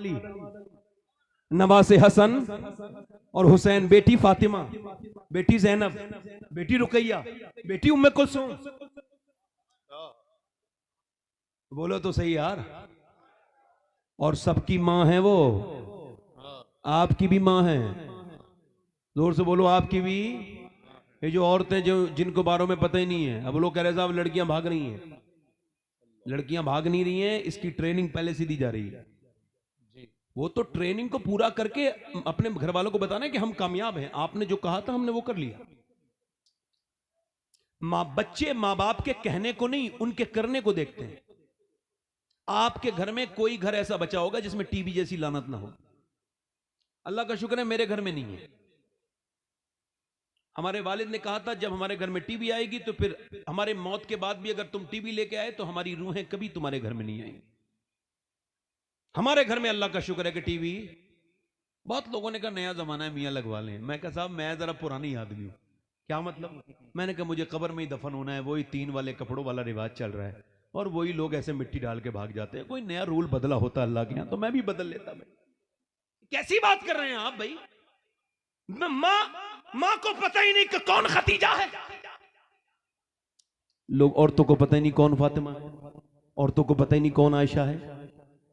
अली, नवासे हसन और हुसैन, बेटी फातिमा, बेटी जैनब, बेटी रुकैया, बेटी उम्मे कुलसूम। बोलो तो सही यार। और सबकी मां है वो, आपकी भी मां है। जोर से बोलो, आपकी भी। ये जो औरतें जो जिनको बारों में पता ही नहीं है, अब लोग कह रहे साहब लड़कियां भाग रही हैं। लड़कियां भाग नहीं रही हैं, इसकी ट्रेनिंग पहले से दी जा रही है। वो तो ट्रेनिंग को पूरा करके अपने घर वालों को बताना है कि हम कामयाब हैं, आपने जो कहा था हमने वो कर लिया। बच्चे माँ बाप के कहने को नहीं, उनके करने को देखते हैं। आपके घर में कोई घर ऐसा बचा होगा जिसमें टीबी जैसी लानत ना हो। अल्लाह का शुक्र है मेरे घर में नहीं है। हमारे वालिद ने कहा था जब हमारे घर में टीबी आएगी तो फिर हमारे मौत के बाद भी अगर तुम टीबी लेके आए तो हमारी रूहें कभी तुम्हारे घर में नहीं आएंगी। हमारे घर में अल्लाह का शुक्र है कि टीवी। बहुत लोगों ने कहा नया जमाना है मियाँ लगवा लें। मैं कहा साहब मैं जरा पुरानी आदमी हूं। क्या मतलब? मैंने कहा मुझे कब्र में ही दफन होना है, वही 3 वाले कपड़ों वाला रिवाज चल रहा है और वही लोग ऐसे मिट्टी डाल के भाग जाते हैं। कोई नया रूल बदला होता अल्लाह के यहां तो मैं भी बदल लेता। भाई कैसी बात कर रहे हैं आप? भाई मां को पता ही नहीं कि कौन खतीजा है। लोग औरतों को पता ही नहीं कौन फातिमा है, औरतों को पता ही नहीं कौन आयशा है।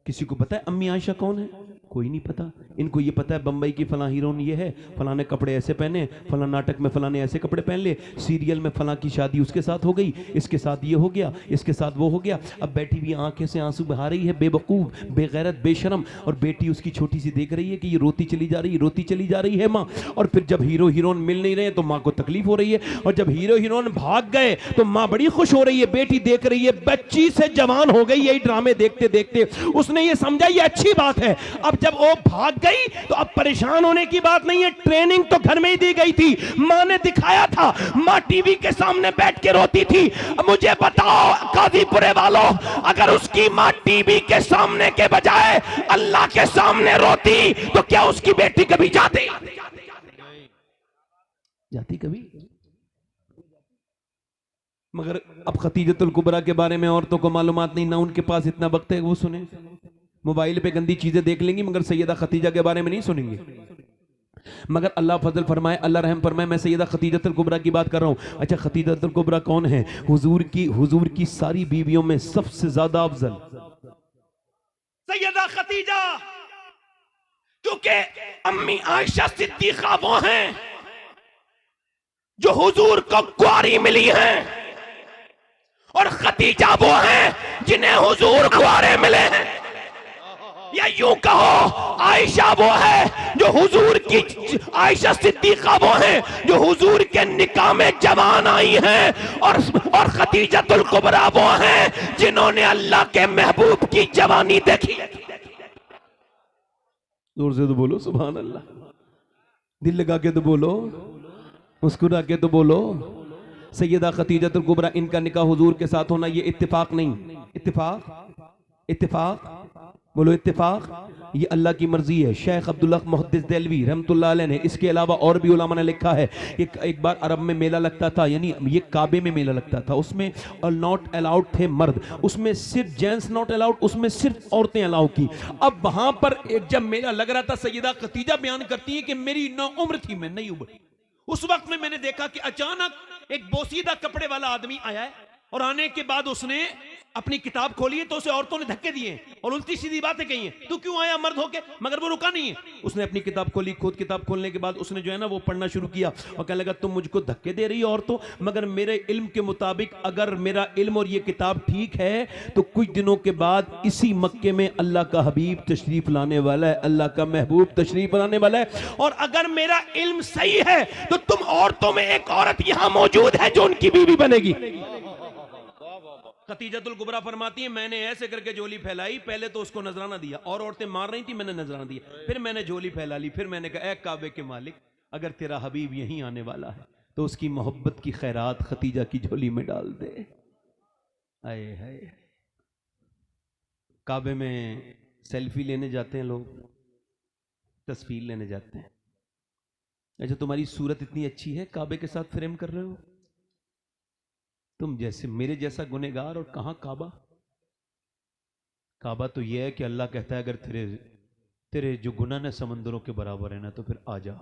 किसी को पता है अम्मी आयशा कौन है? कोई नहीं पता। इनको ये पता है बंबई की फलां हीरोइन ये है, फलाने कपड़े ऐसे पहने, फलां नाटक में फलाने ऐसे कपड़े पहन ले, सीरियल में फलां की शादी उसके साथ हो गई, इसके साथ ये हो गया, इसके साथ वो हो गया। अब बैठी हुई आंखें से आंसू बहा रही है, बेवकूफ, बेगैरत, बेशरम। और बेटी उसकी छोटी सी देख रही है कि ये रोती चली जा रही, रोती चली जा रही है माँ। और फिर जब हीरो हीरोइन मिल नहीं रहे तो माँ को तकलीफ हो रही है, और जब हीरो हीरोइन भाग गए तो माँ बड़ी खुश हो रही है। बेटी देख रही है बच्ची से जवान हो गई, यही ड्रामे देखते देखते उसने ये समझा ये अच्छी बात है। अब जब वो भाग गई तो अब परेशान होने की बात नहीं है, ट्रेनिंग तो घर में ही दी गई थी, मां ने दिखाया था। मां टीवी के सामने बैठ के रोती थी। मुझे बताओ कादीपुरे वालों, अगर उसकी मां टीवी के सामने के बजाय अल्लाह के सामने रोती तो क्या उसकी बेटी कभी जाती कभी? मगर अब खतीजतुल कुबरा के बारे में औरतों को मालूमात नहीं, ना उनके पास इतना वक्त है वो सुने। मोबाइल पे गंदी चीजें देख लेंगी मगर सैयदा खतीजा के बारे में नहीं सुनेंगे। मगर अल्लाह फजल फरमाए, अल्लाह रहम फरमाए, मैं सैयदा खतीजतुल कुबरा की बात कर रहा हूं। अच्छा खतीजतुल कुबरा कौन है? हुजूर की सारी बीवियों में सबसे ज्यादा अफजल सैयदा खतीजा, क्योंकि अम्मी आयशा सिद्दीका वो हैं जो हुजूर को कुंवारी मिली हैं, और खतीजा वो हैं जिन्हें हुजूर कुंवारे मिले हैं। या यूं कहो आयशा वो है जो हुजूर की, आयशा सिद्दीका वो है जो हुजूर के निकाह में जवान आई हैं, और खतीजतुल कुबरा वो हैं जिन्होंने अल्लाह के महबूब की जवानी देखी। जोर से तो बोलो सुभान अल्लाह, दिल लगा के तो बोलो, मुस्कुरा के तो बोलो। सैयदा खतीजतुल कुबरा, इनका निकाह हुजूर के साथ होना ये इत्तेफाक नहीं, इत्तेफाक बोलो इत्तेफाक, ये अल्लाह की मर्जी है। शेख अब्दुल्लाह मुहद्दिस देलवी रहमतुल्लाह अलैह ने, इसके अलावा और भी उलमा ने लिखा है कि एक बार अरब में मेला लगता था, यानी ये काबे में मेला लगता था, उसमें नॉट अलाउड थे मर्द, उसमें सिर्फ जेंट्स नॉट अलाउड, उसमें सिर्फ औरतें अलाउ की। अब वहां पर जब मेला लग रहा था, सैयदा खतीजा बयान करती है कि मेरी नौ उम्र थी, मैं नहीं उम्र, उस वक्त में मैंने देखा कि अचानक एक बोसीदा कपड़े वाला आदमी आया है, और आने के बाद उसने अपनी किताब खोली है तो उसे औरतों ने धक्के दिए और उल्टी सीधी बातें कही हैं, तू क्यों आया मर्द होके? मगर वो रुका नहीं है, उसने अपनी किताब खोली। खुद किताब खोलने के बाद उसने जो है ना वो पढ़ना शुरू किया और कहने लगा तुम मुझको धक्के दे रही हो औरतों, मगर मेरे इल्म के मुताबिक अगर मेरा इल्म और ये किताब ठीक है तो कुछ दिनों के बाद इसी मक्के में अल्लाह का हबीब तशरीफ लाने वाला है, अल्लाह का महबूब तशरीफ लाने वाला है, और अगर मेरा इल्म सही है तो तुम औरतों में एक औरत यहां मौजूद है जो उनकी बीवी बनेगी। खतीजतुल कुबरा फरमाती है मैंने ऐसे करके झोली फैलाई, पहले तो उसको नजराना दिया और औरतें मार रही थी, मैंने नजराना दिया, फिर मैंने झोली फैला ली, फिर मैंने कहा ए काबे के मालिक, अगर तेरा हबीब यहीं आने वाला है तो उसकी मोहब्बत की खैरात खतीजा की झोली में डाल दे। आए हाय, काबे में सेल्फी लेने जाते हैं लोग, तस्वीर लेने जाते हैं। अच्छा तुम्हारी सूरत इतनी अच्छी है, काबे के साथ फ्रेम कर रहे हो? तुम जैसे मेरे जैसा गुनहगार, और कहां काबा? काबा तो यह है कि अल्लाह कहता है अगर तेरे तेरे जो गुनाह ने समंदरों के बराबर है ना, तो फिर आ जा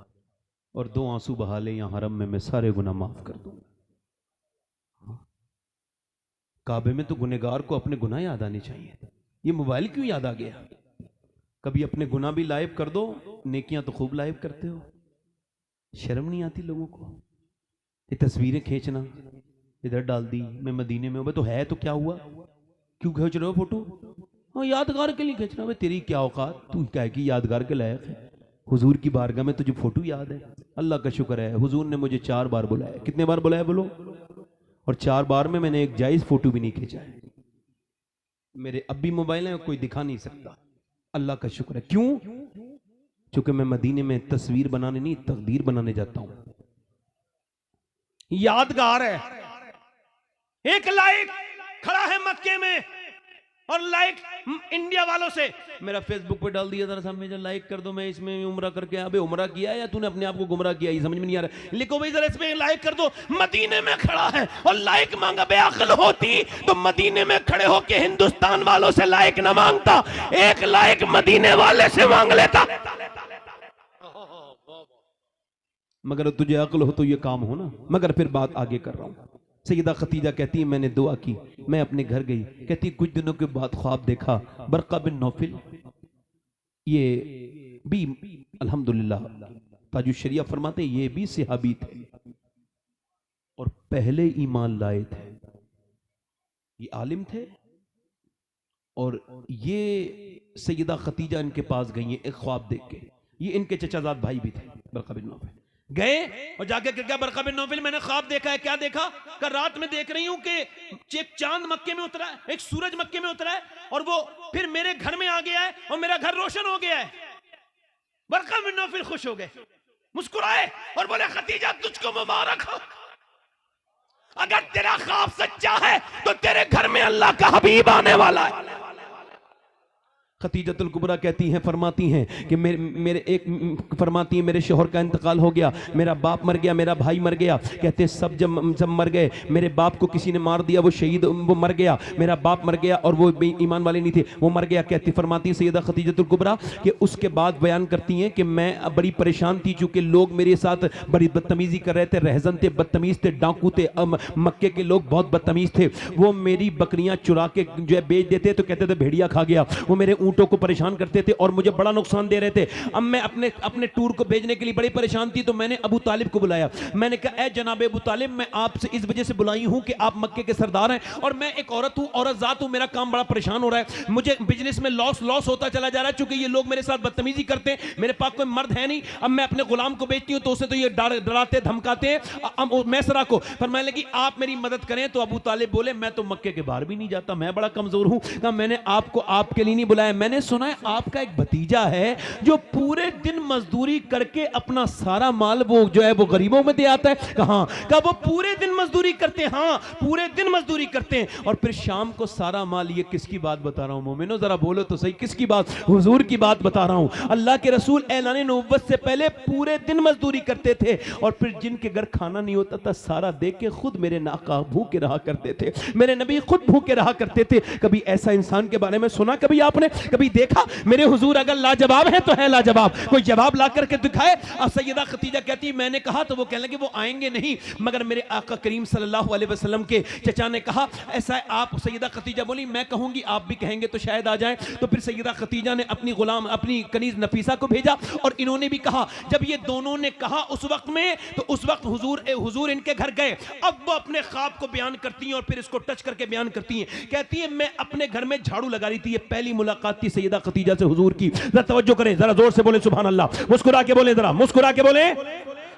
और 2 आंसू बहा ले यहाँ हरम में, मैं सारे गुनाह माफ कर दूंगा। काबे में तो गुनहगार को अपने गुनाह याद आने चाहिए। ये मोबाइल क्यों याद आ गया? कभी अपने गुनाह भी लाइव कर दो, नेकियां तो खूब लाइव करते हो। शर्म नहीं आती लोगों को? ये तस्वीरें खींचना, इधर डाल दी, मैं मदीने में हूं। तो है तो क्या हुआ? क्यों खींच रहे हो फोटो? हाँ, यादगार के लिए खींच रहा है। तेरी क्या औकात, तू क्या है कि यादगार के लायक है? हुजूर की बारगाह में तुझे फोटो याद है? अल्लाह का शुक्र है, हुजूर ने मुझे 4 बार बुलाया। कितने बार बुलाया बोलो? और 4 बार में मैंने एक जायज फोटो भी नहीं खींचा है। मेरे अब भी मोबाइल है, कोई दिखा नहीं सकता। अल्लाह का शुक्र है। क्यों? क्योंकि मैं मदीने में तस्वीर बनाने नहीं, तकदीर बनाने जाता हूं। यादगार है। एक लाइक खड़ा है मक्के में और लाइक इंडिया वालों से मेरा फेसबुक पे डाल दिया, जरा साहब मुझे लाइक कर दो, मैं इसमें उम्रा करके। अबे उम्रा किया है या तूने अपने आप को गुमराह किया? ये समझ में नहीं आ रहा। लिखो भाई जरा इसमें लाइक कर दो। मदीने में खड़ा है और लाइक मांगा। बेअक्ल होती तो मदीने में खड़े होके हिंदुस्तान वालों से लाइक ना मांगता, एक लाइक मदीने वाले से मांग लेता। मगर तुझे अक्ल हो तो ये काम हो ना। मगर फिर बात आगे कर रहा हूं। सैयदा खतीजा कहती है मैंने दुआ की, मैं अपने घर गई। कहती कुछ दिनों के बाद ख्वाब देखा, बरका बिन नौफिल, ये भी अल्हम्दुलिल्लाह ताजुश्शरिया फरमाते ये भी सहाबी थे और पहले ईमान लाए थे। ये आलिम थे और ये सैयदा खतीजा इनके पास गई है एक ख्वाब देख के। ये इनके चचाजाद भाई भी थे, बरका बिन नौफिल। गए और जाके क्या, बरका बिन नौफिल मैंने ख्वाब देखा है। क्या देखा? कल रात में देख रही हूं कि एक चांद मक्के में उतरा है, एक सूरज मक्के में उतरा है और वो फिर मेरे घर में आ गया है और मेरा घर रोशन हो गया है। बरका बिन नौफिल खुश हो गए, मुस्कुराए और बोले खतीजा तुझको मुबारक हो। अगर तेरा ख्वाब सच्चा है तो तेरे घर में अल्लाह का हबीब आने वाला है। खतीजतुल कुबरा कहती हैं, फरमाती हैं कि फरमाती हैं मेरे शोहर का इंतकाल हो गया, मेरा बाप मर गया, मेरा भाई मर गया। कहते हैं सब मर गए। मेरे बाप को किसी ने मार दिया, वो शहीद, वो मर गया। मेरा बाप मर गया और वो ईमान वाले नहीं थे, वो मर गया। कहती फरमाती सैयदा खतीजतुल कुबरा कि उसके बाद बयान करती हैं कि मैं बड़ी परेशान थी, चूंकि लोग मेरे साथ बड़ी बदतमीजी कर रहे थे, रहजन थे, बदतमीज थे, डाकू थे। मक्के के लोग बहुत बदतमीज थे। वो मेरी बकरियां चुरा के जो है बेच देते तो कहते थे भेड़िया खा गया। वो मेरे ऊंटों को परेशान करते थे और मुझे बड़ा नुकसान दे रहे थे। अब मैं अपने टूर को भेजने के लिए बड़ी परेशान थी, तो मैंने अबू तालिब को बुलाया। मैंने कहा ए जनाब अबू तालिब, मैं आपसे इस वजह से बुलाई हूं कि आप मक्के के सरदार हैं और मैं एक औरत हूं, औरत जात हूं, मेरा काम बड़ा परेशान हो रहा है, मुझे बिजनेस में लॉस होता चला जा रहा है, चूंकि ये लोग मेरे साथ बदतमीजी करते हैं, मेरे पास कोई मर्द है नहीं। अब मैं अपने गुलाम को बेचती हूं तो उसे तो ये डराते धमकाते हैं मैसरा को। फरमाने लगी आप मेरी मदद करें। तो अबू तालिब बोले मैं तो मक्के के बाहर भी नहीं जाता, मैं बड़ा कमजोर हूं। कहा मैंने आपको आपके लिए नहीं बुलाया, मैंने सुना है आपका एक भतीजा है जो पूरे दिन मजदूरी करके अपना सारा माल वो जो है वो गरीबों में दे आता है। कहा वो पूरे दिन मजदूरी करते हैं? हाँ पूरे दिन मजदूरी करते हैं और फिर शाम को सारा माल। ये किसकी बात बता रहा हूं मोमिनो, जरा बोलो तो सही, किसकी बात? हुजूर की बात बता रहा हूं। अल्लाह के रसूल ऐलान नबुव्वत से पहले पूरे दिन मजदूरी करते थे और फिर जिनके घर खाना नहीं होता था सारा दे के खुद मेरे नाका भूखे रहा करते थे, मेरे नबी खुद भूखे रहा करते थे। कभी ऐसा इंसान के बारे में सुना? कभी आपने कभी देखा? मेरे हुजूर अगर लाजवाब है तो है लाजवाब, कोई जवाब ला करके दिखाए। अब सैयदा खतीजा कहती मैंने कहा तो वो कहने लगे वो आएंगे नहीं, मगर मेरे आका करीम सल्लल्लाहु अलैहि वसल्लम के चचा ने कहा ऐसा है। आप सैयदा खतीजा बोली मैं कहूंगी आप भी कहेंगे तो शायद आ जाए। तो फिर सैयदा खतीजा ने अपनी गुलाम अपनी कनीज नफीसा को भेजा और इन्होंने भी कहा। जब ये दोनों ने कहा उस वक्त में, तो उस वक्त हुजूर इनके घर गए। अब वो अपने ख्वाब को बयान करती हैं और फिर इसको टच करके बयान करती हैं। कहती है मैं अपने घर में झाड़ू लगा रही थी, ये पहली मुलाकात थी सैयदा खतीजा से हुजूर की। जरा तवज्जो करें, जरा जोर से बोले सुभान अल्लाह, मुस्कुरा के बोले, जरा मुस्कुरा के बोले।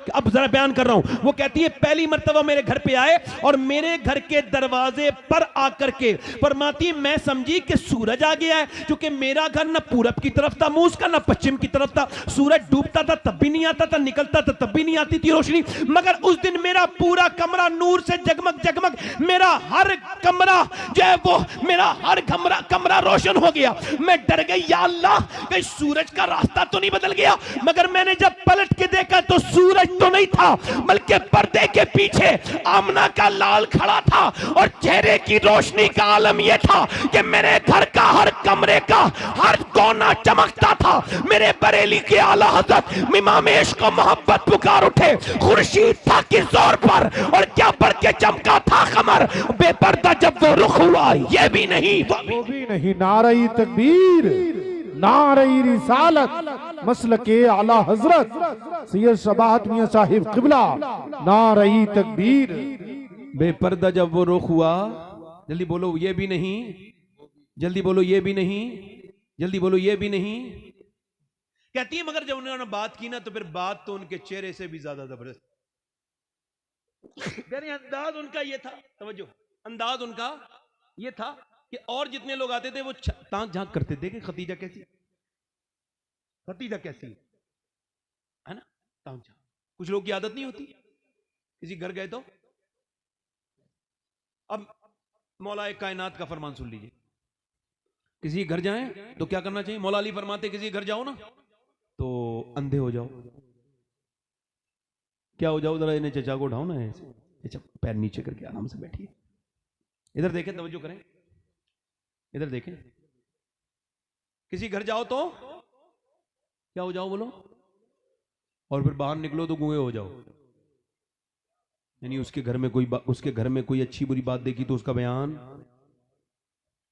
अब जरा बयान कर रहा हूं। वो कहती है पहली मर्तबा मेरे घर पे आए और मेरे घर के दरवाजे पर आकर के फरमाती मैं समझी कि सूरज आ गया है, क्योंकि मेरा घर ना पूरब की तरफ था मुंह का, ना पश्चिम की तरफ था। सूरज डूबता था तब भी नहीं आता था, निकलता था तब भी नहीं आती थी रोशनी। मगर उस दिन मेरा पूरा कमरा नूर से जगमग जगमग, मेरा हर कमरा जो है वो मेरा हर कमरा रोशन हो गया। मैं डर गई, या अल्लाह कहीं सूरज का रास्ता तो नहीं बदल गया। मगर मैंने जब पलट के देखा तो सूरज तो नहीं था, बल्कि पर्दे के पीछे आमना का लाल खड़ा था और चेहरे की रोशनी का आलम यह था कि मेरे घर का हर कमरे का हर कोना चमकता था। मेरे बरेली के आला हजरत इमाम इश्क को मोहब्बत पुकार उठे, खुर्शीद था किस जोर पर और क्या पर के चमका था कमर, बेपर्दा जब वो रुख हुआ ये भी नहीं वो भी नहीं। नारे तकबीर, नारे रिसालत, मसलके आला हजरत सैयद शबाहत मियां साहिब किबला, नारे तकबीर। बेपर्दा जब वो रुख हुआ, जल्दी बोलो ये भी नहीं, जल्दी बोलो ये भी नहीं, जल्दी बोलो ये भी नहीं। कहती है मगर जब उन्होंने बात की ना तो फिर बात तो उनके चेहरे से भी ज्यादा जबरदस्त, यानी अंदाज उनका ये था, समझो अंदाज उनका ये था कि और जितने लोग आते थे वो ताक झांक करते थे कि खतीजा कैसी, खतीजा कैसी है ना, ताक झांक। कुछ लोग की आदत नहीं होती, किसी घर गए तो अब मौला कायनात का फरमान सुन लीजिए, किसी घर जाएं तो क्या करना चाहिए? मौला अली फरमाते किसी घर जाओ ना तो अंधे हो जाओ। क्या हो जाओ? जरा इन्हें चचा को उठाओ ना ऐसे, पैर नीचे करके आराम से बैठिए, इधर देखें, तवज्जो करें, इधर देखें। किसी घर जाओ तो क्या हो जाओ बोलो, और फिर बाहर निकलो तो गूंगे हो जाओ। यानी उसके घर में कोई अच्छी बुरी बात देखी तो उसका बयान,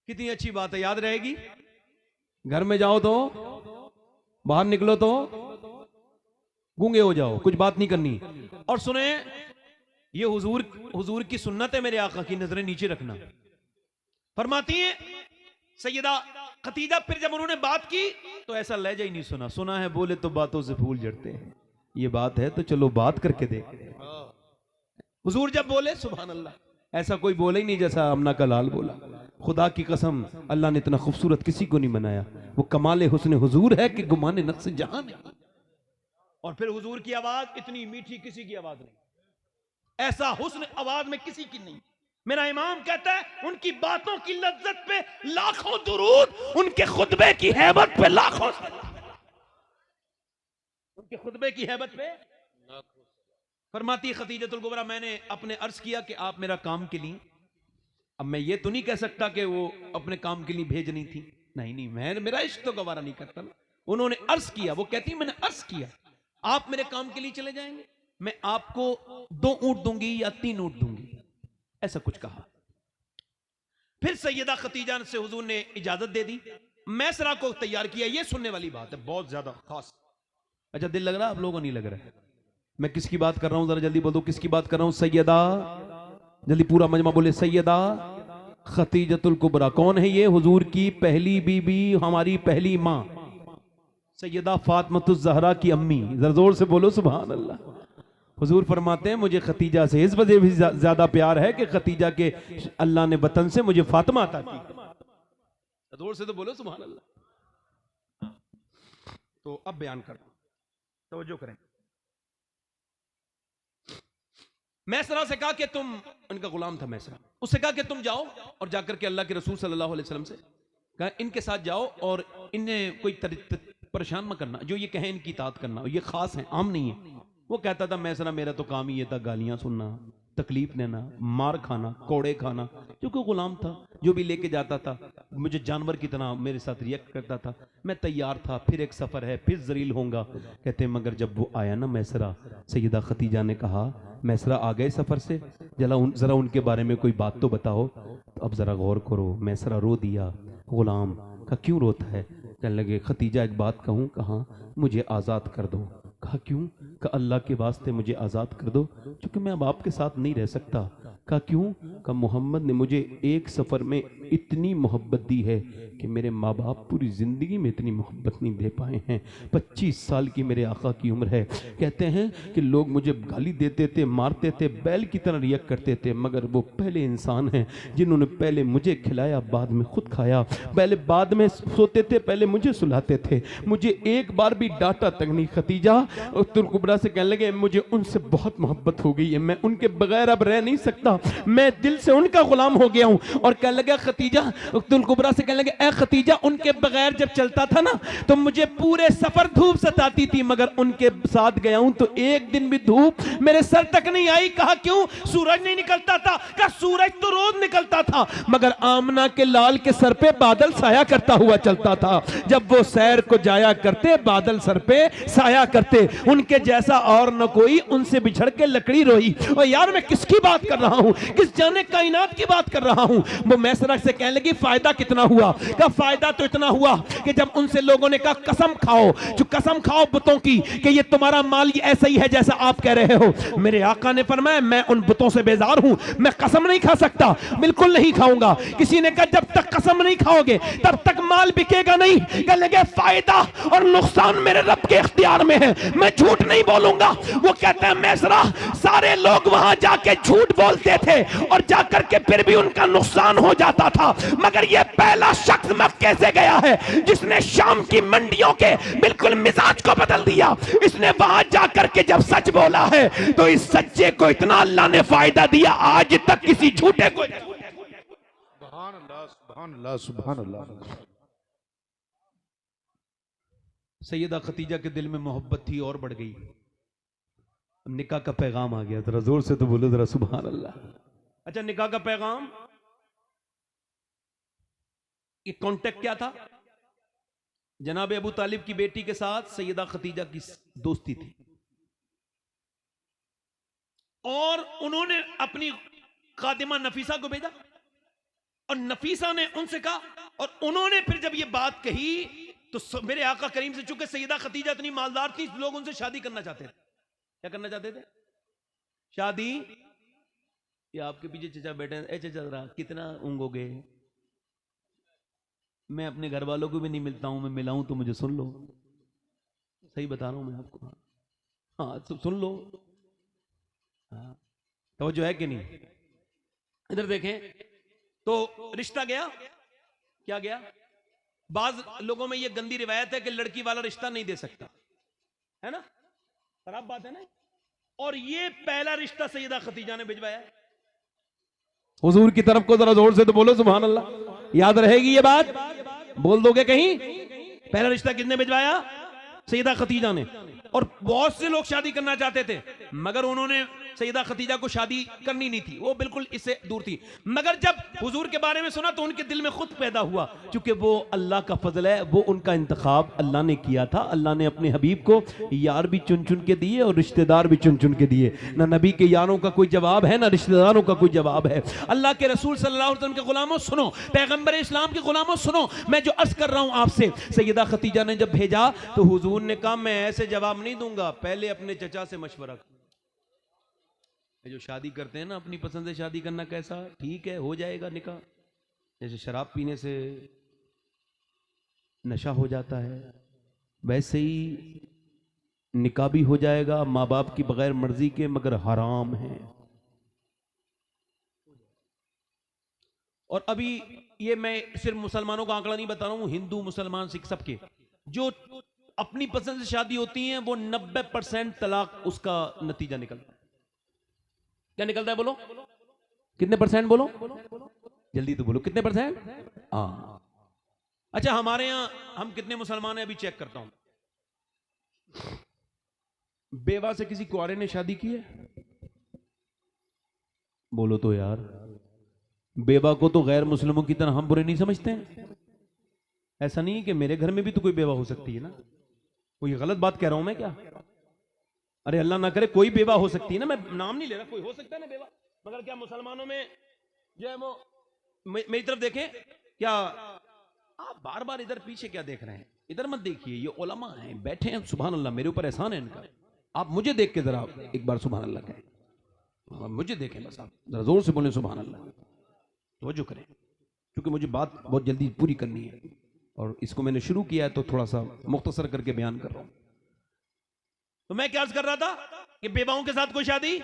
कितनी अच्छी बात है याद रहेगी। घर में जाओ तो, बाहर निकलो तो गूंगे हो जाओ, कुछ बात नहीं करनी। और सुने, ये हुजूर की सुन्नत है, मेरे आका की नजरें नीचे रखना। फरमाती है सैयदा खतीजा, फिर जब उन्होंने बात की तो ऐसा लहजा ही नहीं सुना, सुना है बोले तो बातों से फूल झड़ते हैं, ये बात है तो चलो बात करके देखते हैं। हुजूर जब बोले सुभान अल्लाह, ऐसा कोई बोले ही नहीं जैसा आमना का लाल बोला। खुदा की कसम अल्लाह ने इतना खूबसूरत किसी को नहीं बनाया, वो कमाले हुस्न हुजूर है कि गुमाने नक्श जहां नहीं। और फिर हुजूर की आवाज इतनी मीठी किसी की आवाज नहीं, ऐसा हुस्न आवाज में किसी की नहीं। मेरा इमाम कहता है उनकी बातों की लज्जत पे लाखों दुरूद, उनके खुतबे की हैबत पे लाखों, उनके खुतबे की हैबत पे। फरमाती खतीजतुल कुबरा, मैंने अपने अर्ज किया कि आप मेरा काम के लिए, अब मैं ये तो नहीं कह सकता कि वो अपने काम के लिए भेजनी थी, नहीं, मैं मेरा इश्क तो गवारा नहीं करता ना। उन्होंने अर्ज किया, वो कहती मैंने अर्ज किया आप मेरे काम के लिए चले जाएंगे, मैं आपको 2 ऊंट दूंगी या 3 ऊंट दूंगी, ऐसा कुछ कहा। फिर सैयदा खतीजा से हुजूर ने इजाजत दे दी, मैसरा को तैयार किया। ये सुनने वाली बात है, बहुत ज्यादा खास। अच्छा दिल लग रहा है, आप लोगों को नहीं लग रहा है? मैं किसकी बात कर रहा हूं, जरा जल्दी बोल दो किसकी बात कर रहा हूं? सैयदा, जल्दी पूरा मजमा बोले, सैयदा खतीजतुल कुबरा। कौन है ये? हुजूर की पहली बीबी, हमारी पहली माँ सैयदा फातिमातुज़ ज़हरा की अम्मी। जरा जोर से बोलो सुभान अल्लाह। हुजूर फरमाते हैं मुझे खतीजा से इस वजह भी ज्यादा प्यार है कि खतीजा के अल्लाह ने वतन से मुझे फातिमा अता की। जोर से तो बोलो सुभान अल्लाह। तो अब बयान कर, तवज्जो करें। मैसरा से कहा कि तुम, उनका गुलाम था मैसरा, उससे कहा कि तुम जाओ और जाकर के अल्लाह के रसूल सल्लल्लाहु अलैहि वसल्लम से कहा इनके साथ जाओ और इन्हें कोई परेशान मत करना, जो ये कहें इनकी इताअत करना, ये खास है, आम नहीं है। वो कहता था मैसरा मेरा तो काम ही ये था गालियां सुनना, तकलीफ लेना, मार खाना, कोड़े खाना, क्योंकि गुलाम था, जो भी लेके जाता था मुझे जानवर की तरह मेरे साथ रिएक्ट करता था। मैं तैयार था, फिर एक सफर है, फिर जलील होऊंगा। कहते मगर जब वो आया ना मैसरा, सैयदा खतीजा ने कहा मैसरा आ गए सफर से, जरा उनके बारे में कोई बात तो बताओ। तो अब जरा गौर करो, मैसरा रो दिया। गुलाम का क्यों रोता है? कहने लगे खतीजा एक बात कहूँ? कहा मुझे आज़ाद कर दो। कहा क्यों? कहा अल्लाह के वास्ते मुझे आज़ाद कर दो, क्योंकि मैं अब आपके साथ नहीं रह सकता। कहा क्यों? कहा मोहम्मद ने मुझे एक सफ़र में इतनी मोहब्बत दी है कि मेरे माँ बाप पूरी ज़िंदगी में इतनी मोहब्बत नहीं दे पाए हैं। 25 साल की मेरे आका की उम्र है। कहते हैं कि लोग मुझे गाली देते थे, मारते थे, बैल की तरह रिएक्ट करते थे, मगर वो पहले इंसान हैं जिन्होंने पहले मुझे खिलाया, बाद में खुद खाया, पहले बाद में सोते थे, पहले मुझे सुलाते थे, मुझे एक बार भी डांटा तक नहीं। खतीजा तुल कुबरा से कहने लगे मुझे उनसे बहुत मोहब्बत हो गई है, मैं उनके बगैर अब रह नहीं सकता, मैं दिल कल से उनका गुलाम हो गया हूं। और कहने लगा खतीजा, उख्तुल कुबरा से कहने लगे, ए खतीजा, उनके बगैर जब चलता था ना तो मुझे पूरे सफर धूप सताती थी, मगर उनके साथ गया हूं तो एक दिन भी धूप मेरे सर तक नहीं आई। कहा क्यों? सूरज नहीं निकलता था। कहा सूरज तो रोज निकलता था, मगर आमना के लाल के सर पे बादल साया करता हुआ चलता था। जब वो सैर को जाया करते, बादल सर पे साया करते, उनके जैसा और न कोई, उनसे बिछड़ के लकड़ी रोई। और यार मैं किसकी बात कर रहा हूं? किस जाने कायनात की बात कर रहा हूं। वो मैसरा से कहने लगी, फायदा कितना हुआ? का फायदा तो इतना हुआ कि जब उनसे लोगों ने कहा कसम खाओ, जो कसम खाओ बुतों की कि ये तुम्हारा माल ये ऐसा ही है जैसा आप कह रहे हो। मेरे आका ने फरमाया, मैं उन बुतों से बेजार हूं, मैं कसम नहीं खा सकता, बिल्कुल नहीं खाऊंगा। किसी ने कहा, जब तक कसम नहीं खाओगे तब तक माल बिकेगा नहीं। कहने लगे, फायदा और नुकसान मेरे रब के इख्तियार में है, मैं झूठ नहीं बोलूंगा। वो कहते हैं, मैसरा, सारे लोग वहां जाके झूठ बोलते थे और जाकर के फिर भी उनका नुकसान हो जाता था, मगर ये पहला शख्स मक्के से गया है जिसने शाम की मंडियों के बिल्कुल मिजाज को बदल दिया। इसने वहां जाकर के जब सच बोला है तो इस सच्चे को इतना अल्लाह ने फायदा दिया, आज तक किसी झूठे को। सुभान अल्लाह, सुभान अल्लाह, सुभान अल्लाह। सैयदा खतीजा के दिल में मोहब्बत थी और बढ़ गई। निकाह का पैगाम आ गया। जरा जोर से तो बोलो जरा, सुभान अल्लाह। अच्छा, निकाह का पैगाम, ये कॉन्टेक्ट क्या था? जनाब अबू तालिब की बेटी के साथ सैयदा खतीजा की दोस्ती थी और उन्होंने अपनी खादिमा नफीसा को भेजा और नफीसा ने उनसे कहा, और उन्होंने फिर जब ये बात कही तो मेरे आका करीम से, चूंकि सैयदा खतीजा इतनी मालदार थी, लोग उनसे शादी करना चाहते थे। क्या करना चाहते थे? शादी। ये आपके पीछे चचा बैठे हैं, ए चचा जरा कितना ऊँगोगे? मैं अपने घर वालों को भी नहीं मिलता हूं, मैं मिलाऊं तो मुझे सुन लो। सही बता रहा हूं मैं आपको। हाँ तो सुन लो। हाँ तो जो है कि नहीं? इधर देखें तो रिश्ता गया, क्या गया? बाज लोगों में ये गंदी रिवायत है कि लड़की वाला रिश्ता नहीं दे सकता, है ना? खराब बात है ना? और ये पहला रिश्ता सैयदा खतीजा ने भिजवाया हुजूर की तरफ को। जरा जोर से तो बोलो सुभान अल्लाह। याद रहेगी ये बात? बोल दोगे कहीं? पहला रिश्ता किसने भिजवाया? सैयदा खतीजा ने। और बहुत से लोग शादी करना चाहते थे, मगर उन्होंने सैयदा खतीजा को शादी करनी नहीं थी, वो बिल्कुल इससे दूर थी। मगर जब हुजूर के बारे में सुना तो उनके दिल में खुद पैदा हुआ, क्योंकि वो अल्लाह का फजल है, वो उनका इंतखाब अल्लाह ने किया था। अल्लाह ने अपने हबीब को यार भी चुन चुन के दिए और रिश्तेदार भी चुन चुन के दिए। ना नबी के यारों का कोई जवाब है, ना रिश्तेदारों का कोई जवाब है। अल्लाह के रसूल सल्लल्लाहु अलैहि वसल्लम के गुलामों सुनो, पैगंबर इस्लाम के गुलामों सुनो, मैं जो अर्ज कर रहा हूं आपसे। सैयदा खतीजा ने जब भेजा तो हुजूर ने कहा, मैं ऐसे जवाब नहीं दूंगा, पहले अपने चचा से मशवरा कर। जो शादी करते हैं ना, अपनी पसंद से शादी करना कैसा ठीक है, हो जाएगा निकाह। जैसे शराब पीने से नशा हो जाता है, वैसे ही निकाह भी हो जाएगा माँ बाप की बगैर मर्जी के, मगर हराम है। और अभी ये मैं सिर्फ मुसलमानों का आंकड़ा नहीं बता रहा हूं, हिंदू मुसलमान सिख सबके जो अपनी पसंद से शादी होती हैं वो 90% तलाक उसका नतीजा निकलता है। क्या निकलता है बोलो? कितने परसेंट बोलो? जल्दी तो बोलो, कितने परसेंट? हाँ। अच्छा, हमारे यहां हम कितने मुसलमान हैं अभी चेक करता हूं। बेवा से किसी कुआरे ने शादी की है? बोलो तो यार। बेवा को तो गैर मुस्लिमों की तरह हम बुरे नहीं समझते हैं। ऐसा नहीं है कि मेरे घर में भी तो कोई बेवा हो सकती है ना। कोई गलत बात कह रहा हूं मैं क्या? अरे अल्लाह ना करे, कोई बेवा हो सकती है ना, मैं नाम नहीं ले रहा, कोई हो सकता है ना बेवा। मगर क्या मुसलमानों में जो है वो, मेरी तरफ देखें क्या? आप बार बार इधर पीछे क्या देख रहे हैं? इधर मत देखिए, ये उलमा हैं बैठे हैं, सुभान अल्लाह, मेरे ऊपर एहसान है इनका। आप मुझे देख के जरा एक बार सुभान अल्लाह कहें, मुझे देखें बस, आप जरा जोर से बोलें सुभान अल्लाह, तवज्जो करें, क्योंकि मुझे बात बहुत जल्दी पूरी करनी है और इसको मैंने शुरू किया है तो थोड़ा सा मुख्तसर करके बयान कर रहा हूं। तो मैं क्या अर्ज कर रहा था कि बेवाओं के साथ कोई शादी,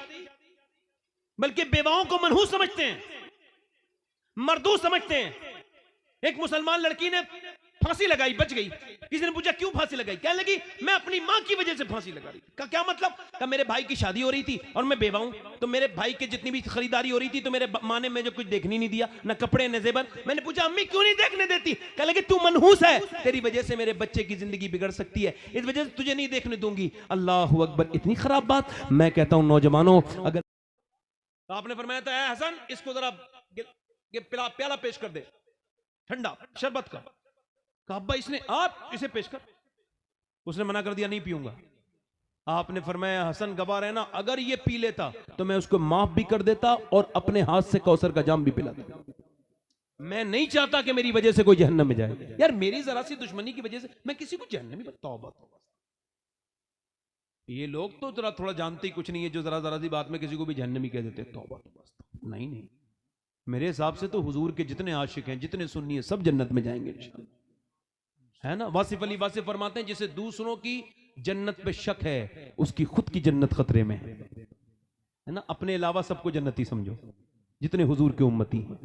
बल्कि बेवाओं को मनहूस समझते हैं, मरदूस समझते हैं। एक मुसलमान लड़की ने फांसी लगाई, बच गई। किसी ने पूछा क्यों फांसी लगाई? कहने लगी मैं अपनी मां की वजह से फांसी लगा रही थी। का क्या मतलब? का मेरे भाई की शादी हो रही थी और मैं बेवा हूं, तो मेरे भाई के जितनी भी खरीदारी हो रही थी तो मेरे मां ने मुझे कुछ देखने नहीं दिया, ना कपड़े न जेबर। मैंने पूछा अम्मी क्यों नहीं देखने देती? कहने लगी तू मनहूस है, तेरी वजह से मेरे बच्चे की जिंदगी बिगड़ सकती है, इस वजह से तुझे नहीं देखने दूंगी। अल्लाह अकबर, इतनी खराब बात। मैं कहता हूं नौजवानों, अगर तो आपने फरमाया था ए हसन इसको जरा प्याला पेश कर दे ठंडा शरबत का। कहा अब्बा इसने, आप इसे पेश कर। उसने मना कर दिया नहीं पीऊंगा। आपने फरमाया हसन गवाह रहना, अगर ये पी लेता तो मैं उसको माफ भी कर देता और अपने हाथ से कौसर का जाम भी पिला देता। मैं नहीं चाहता कि मेरी वजह से कोई जहन्नम में जाए। यार मेरी जरा सी दुश्मनी की वजह से मैं किसी को जहन्नम में, तौबा तौबा। ये लोग तो जरा थोड़ा जानते ही कुछ नहीं है, जो जरा जरा सी बात में किसी को भी जहन्नमी कह देते। तौबा तौबा। नहीं नहीं, मेरे हिसाब से तो हुजूर के जितने आशिक हैं, जितने सुन्नी हैं, सब जन्नत में जाएंगे इंशाअल्लाह, है ना। वासिफ अली वासिफ फरमाते हैं जिसे दूसरों की जन्नत पे शक है उसकी खुद की जन्नत खतरे में है ना। अपने अलावा सबको जन्नती समझो, जितने हुजूर के उम्मती हैं।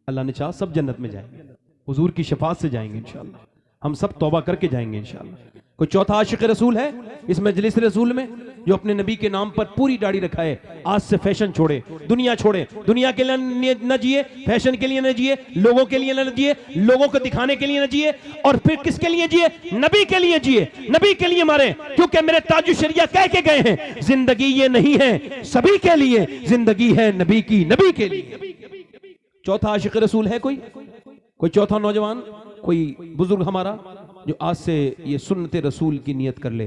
अल्लाह ने चाहा सब जन्नत में जाएंगे, हुजूर की शफाअत से जाएंगे इंशाअल्लाह। हम सब तौबा करके जाएंगे इंशाअल्लाह। कोई चौथा आशिक रसूल है इस मजलिस रसूल में जो अपने नबी के नाम पर पूरी दाढ़ी रखा है? आज से फैशन छोड़े, दुनिया छोड़े, दुनिया के लिए न जिए, फैशन के लिए न जिए, लोगों के लिए न जिए, लोगों को दिखाने के लिए न जिए, और फिर किसके लिए जिए? नबी के लिए जिए, नबी के लिए मरे। क्योंकि मेरे ताजु शरिया कह के गए हैं जिंदगी ये नहीं है सभी के लिए, जिंदगी है नबी की, नबी के लिए। चौथा आशिक रसूल है कोई चौथा नौजवान, कोई बुजुर्ग हमारा जो आज से ये सुन्नते रसूल की नियत कर ले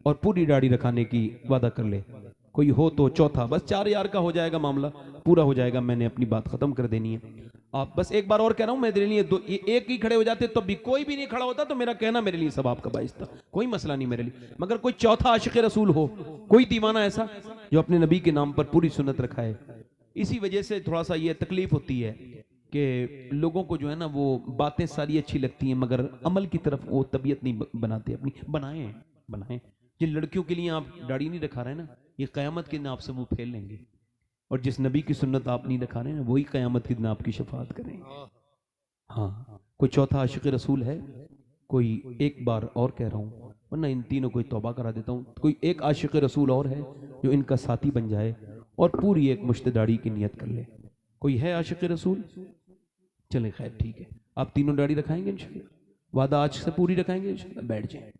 और पूरी दाढ़ी रखाने की वादा कर ले? कोई हो तो चौथा। बस 4 यार का हो जाएगा, मामला पूरा हो जाएगा। मैंने अपनी बात खत्म कर देनी है। आप बस एक बार और कह रहा हूं, मेरे लिए एक ही खड़े हो जाते तो भी, कोई भी नहीं खड़ा होता तो मेरा कहना मेरे लिए सवाब का बाइस था, कोई मसला नहीं मेरे लिए। मगर कोई चौथा आशिक रसूल हो, कोई दीवाना ऐसा जो अपने नबी के नाम पर पूरी सुन्नत रखा है। इसी वजह से थोड़ा सा ये तकलीफ होती है कि लोगों को जो है ना वो बातें सारी अच्छी लगती हैं मगर अमल की तरफ वो तबीयत नहीं बनाते अपनी। बनाएं। जिन लड़कियों के लिए आप दाढ़ी नहीं रखा रहे ना, ये क़यामत के दिन आपसे वो फेल लेंगे, और जिस नबी की सुन्नत आप नहीं रखा रहे ना, वही क़यामत के दिन आपकी शफाअत करेंगे। हाँ, कोई चौथा आशिक रसूल है कोई? एक बार और कह रहा हूँ, वरना इन तीनों को तौबा करा देता हूँ। कोई एक आशिक रसूल और है जो इनका साथी बन जाए और पूरी एक मुश्त दाढ़ी की नियत कर ले? कोई है आशिक रसूल? चले खैर ठीक है, आप तीनों दाढ़ी रखाएंगे इंशाल्लाह, वादा आज से पूरी रखाएंगे इंशाल्लाह। बैठ जाए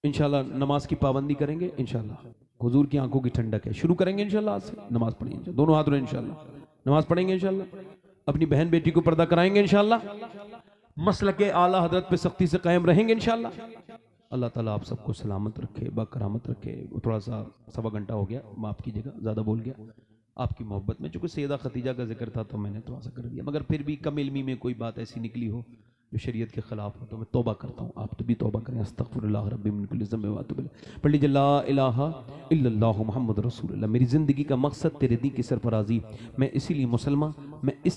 इंशाल्लाह। नमाज की पाबंदी करेंगे इंशाल्लाह, हुजूर की आंखों की ठंडक है। शुरू करेंगे इंशाल्लाह, आज से नमाज पढ़ेंगे, दोनों हाथ रहे इंशाल्लाह, नमाज पढ़ेंगे इंशाल्लाह। अपनी बहन बेटी को पर्दा कराएंगे इंशाल्लाह, मसलक आला हजरत पे सख्ती से कायम रहेंगे इंशाल्लाह। अल्लाह ताला आप सबको सलामत रखे, बाकरामत रखे। थोड़ा सा 1.25 घंटा हो गया, माफ़ कीजिएगा, ज़्यादा बोल गया आपकी मोहब्बत में। चूँकि सैयदा खतीजा का जिक्र था तो मैंने थोड़ा सा कर दिया, मगर फिर भी कम इल्मी में कोई बात ऐसी निकली हो जो शरीयत के ख़िलाफ़ हो तो मैं तौबा करता हूँ। आप तो भी तौबा करें। अस्तग़फिरुल्लाह रब्बी मिन कुल्लि ज़ंबिन व अतूबु इलैह। पढ़ लीजिए ला इलाहा इल्लल्लाहु मुहम्मद रसूलुल्लाह। मेरी ज़िंदगी का मकसद तेरे दी की सरफराजी। मैं इसीलिए मुसलमान, मैं इस